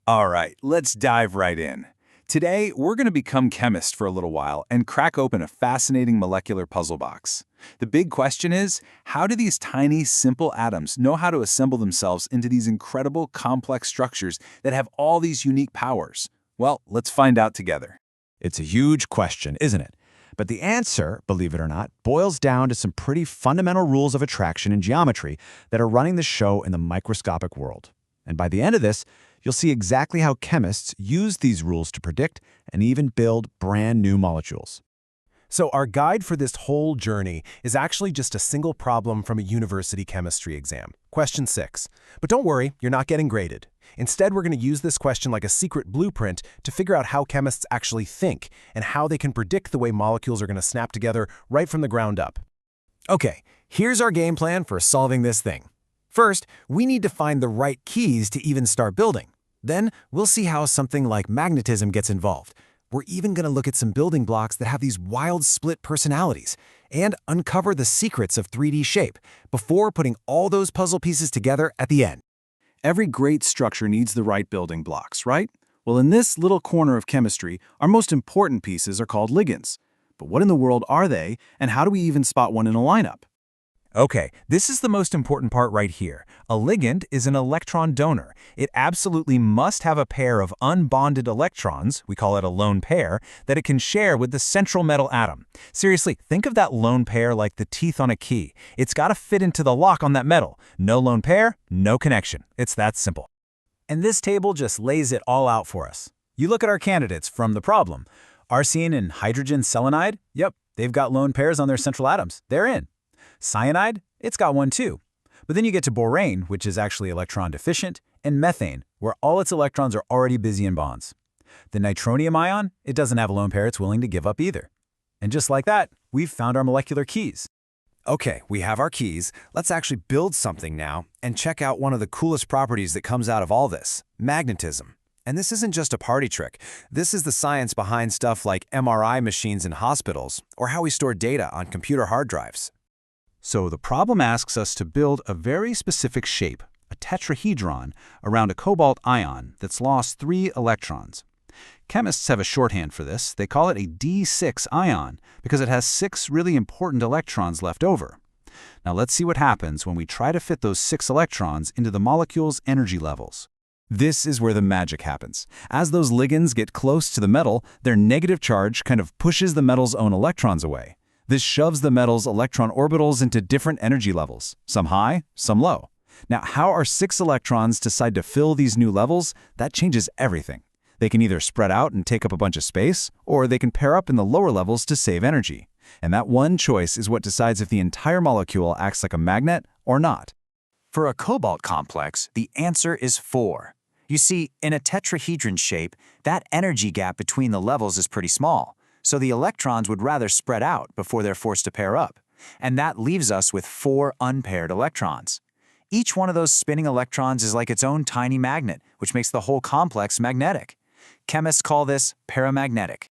All right, let's dive right in. Today, we're going to become chemists for a little while and crack open a fascinating molecular puzzle box. The big question is, how do these tiny, simple atoms know how to assemble themselves into these incredible, complex structures that have all these unique powers? Well, let's find out together. It's a huge question, isn't it? But the answer, believe it or not, boils down to some pretty fundamental rules of attraction and geometry that are running the show in the microscopic world. And by the end of this, you'll see exactly how chemists use these rules to predict and even build brand new molecules. So our guide for this whole journey is actually just a single problem from a university chemistry exam. Question 6. But don't worry, you're not getting graded. Instead, we're going to use this question like a secret blueprint to figure out how chemists actually think and how they can predict the way molecules are going to snap together right from the ground up. Okay, here's our game plan for solving this thing. First, we need to find the right keys to even start building. Then, we'll see how something like magnetism gets involved. We're even going to look at some building blocks that have these wild split personalities and uncover the secrets of 3D shape before putting all those puzzle pieces together at the end. Every great structure needs the right building blocks, right? Well, in this little corner of chemistry, our most important pieces are called ligands. But what in the world are they, and how do we even spot one in a lineup? Okay, this is the most important part right here. A ligand is an electron donor. It absolutely must have a pair of unbonded electrons, we call it a lone pair, that it can share with the central metal atom. Seriously, think of that lone pair like the teeth on a key. It's got to fit into the lock on that metal. No lone pair, no connection. It's that simple. And this table just lays it all out for us. You look at our candidates from the problem. Arsen and hydrogen selenide, yep, they've got lone pairs on their central atoms. They're in. Cyanide, it's got one too. But then you get to borane, which is actually electron deficient, and methane, where all its electrons are already busy in bonds. The nitronium ion, it doesn't have a lone pair it's willing to give up either. And just like that, we've found our molecular keys. Okay, we have our keys. Let's actually build something now and check out one of the coolest properties that comes out of all this, magnetism. And this isn't just a party trick. This is the science behind stuff like MRI machines in hospitals or how we store data on computer hard drives. So the problem asks us to build a very specific shape, a tetrahedron, around a cobalt ion that's lost 3 electrons. Chemists have a shorthand for this. They call it a D6 ion because it has 6 really important electrons left over. Now let's see what happens when we try to fit those 6 electrons into the molecule's energy levels. This is where the magic happens. As those ligands get close to the metal, their negative charge kind of pushes the metal's own electrons away. This shoves the metal's electron orbitals into different energy levels, some high, some low. Now, how our 6 electrons decide to fill these new levels, that changes everything. They can either spread out and take up a bunch of space, or they can pair up in the lower levels to save energy. And that one choice is what decides if the entire molecule acts like a magnet or not. For a cobalt complex, the answer is 4. You see, in a tetrahedron shape, that energy gap between the levels is pretty small. So the electrons would rather spread out before they're forced to pair up. And that leaves us with 4 unpaired electrons. Each one of those spinning electrons is like its own tiny magnet, which makes the whole complex magnetic. Chemists call this paramagnetic.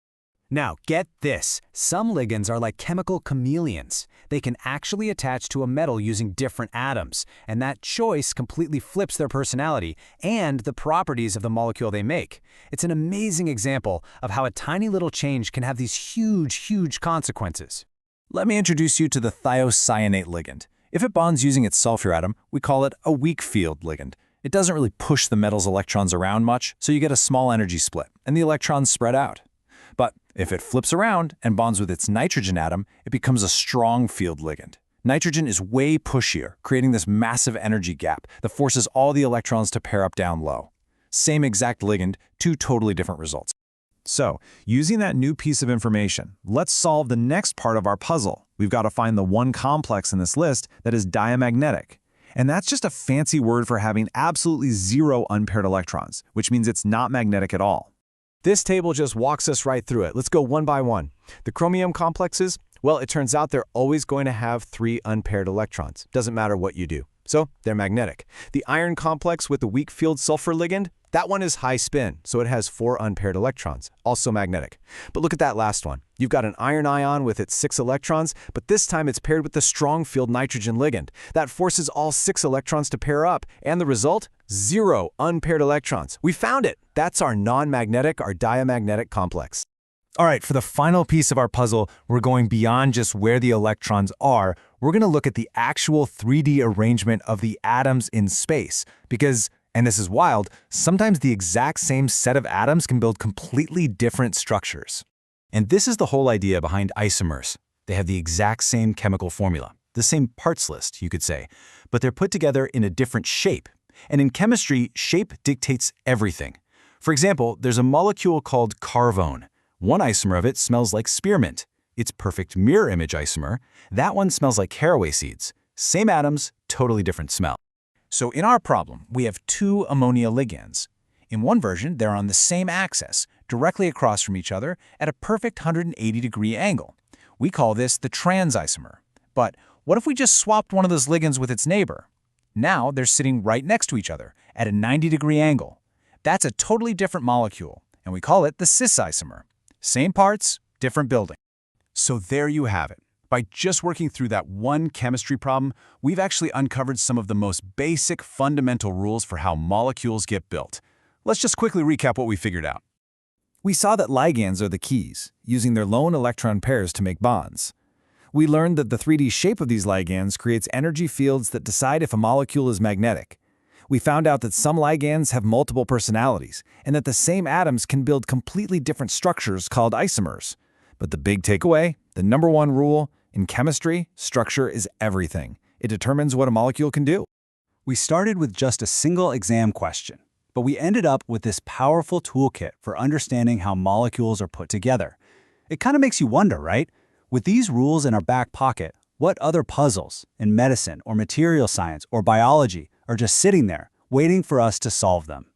Now, get this. Some ligands are like chemical chameleons. They can actually attach to a metal using different atoms, and that choice completely flips their personality and the properties of the molecule they make. It's an amazing example of how a tiny little change can have these huge consequences. Let me introduce you to the thiocyanate ligand. If it bonds using its sulfur atom, we call it a weak field ligand. It doesn't really push the metal's electrons around much, so you get a small energy split, and the electrons spread out. But if it flips around and bonds with its nitrogen atom, it becomes a strong field ligand. Nitrogen is way pushier, creating this massive energy gap that forces all the electrons to pair up down low. Same exact ligand, 2 totally different results. So, using that new piece of information, let's solve the next part of our puzzle. We've got to find the one complex in this list that is diamagnetic. And that's just a fancy word for having absolutely 0 unpaired electrons, which means it's not magnetic at all. This table just walks us right through it. Let's go one by one. The chromium complexes, well, it turns out they're always going to have 3 unpaired electrons. Doesn't matter what you do. So they're magnetic. The iron complex with the weak field sulfur ligand, that one is high spin, so it has 4 unpaired electrons, also magnetic. But look at that last one. You've got an iron ion with its 6 electrons, but this time it's paired with the strong field nitrogen ligand. That forces all 6 electrons to pair up, and the result? 0 unpaired electrons. We found it. That's our non-magnetic, our diamagnetic complex. All right, for the final piece of our puzzle, we're going beyond just where the electrons are. We're going to look at the actual 3D arrangement of the atoms in space. Because, and this is wild, sometimes the exact same set of atoms can build completely different structures. And this is the whole idea behind isomers. They have the exact same chemical formula, the same parts list, you could say, but they're put together in a different shape. And in chemistry, shape dictates everything. For example, there's a molecule called carvone. One isomer of it smells like spearmint. Its perfect mirror image isomer, that one smells like caraway seeds. Same atoms, totally different smell. So in our problem, we have two ammonia ligands. In one version, they're on the same axis, directly across from each other at a perfect 180-degree angle. We call this the trans isomer. But what if we just swapped one of those ligands with its neighbor? Now they're sitting right next to each other at a 90-degree angle. That's a totally different molecule, and we call it the cis isomer. Same parts, different building. So there you have it. By just working through that one chemistry problem, we've actually uncovered some of the most basic fundamental rules for how molecules get built. Let's just quickly recap what we figured out. We saw that ligands are the keys, using their lone electron pairs to make bonds. We learned that the 3D shape of these ligands creates energy fields that decide if a molecule is magnetic. We found out that some ligands have multiple personalities, and that the same atoms can build completely different structures called isomers. But the big takeaway, the number one rule, in chemistry, structure is everything. It determines what a molecule can do. We started with just a single exam question, but we ended up with this powerful toolkit for understanding how molecules are put together. It kind of makes you wonder, right? With these rules in our back pocket, what other puzzles in medicine or material science or biology are just sitting there, waiting for us to solve them?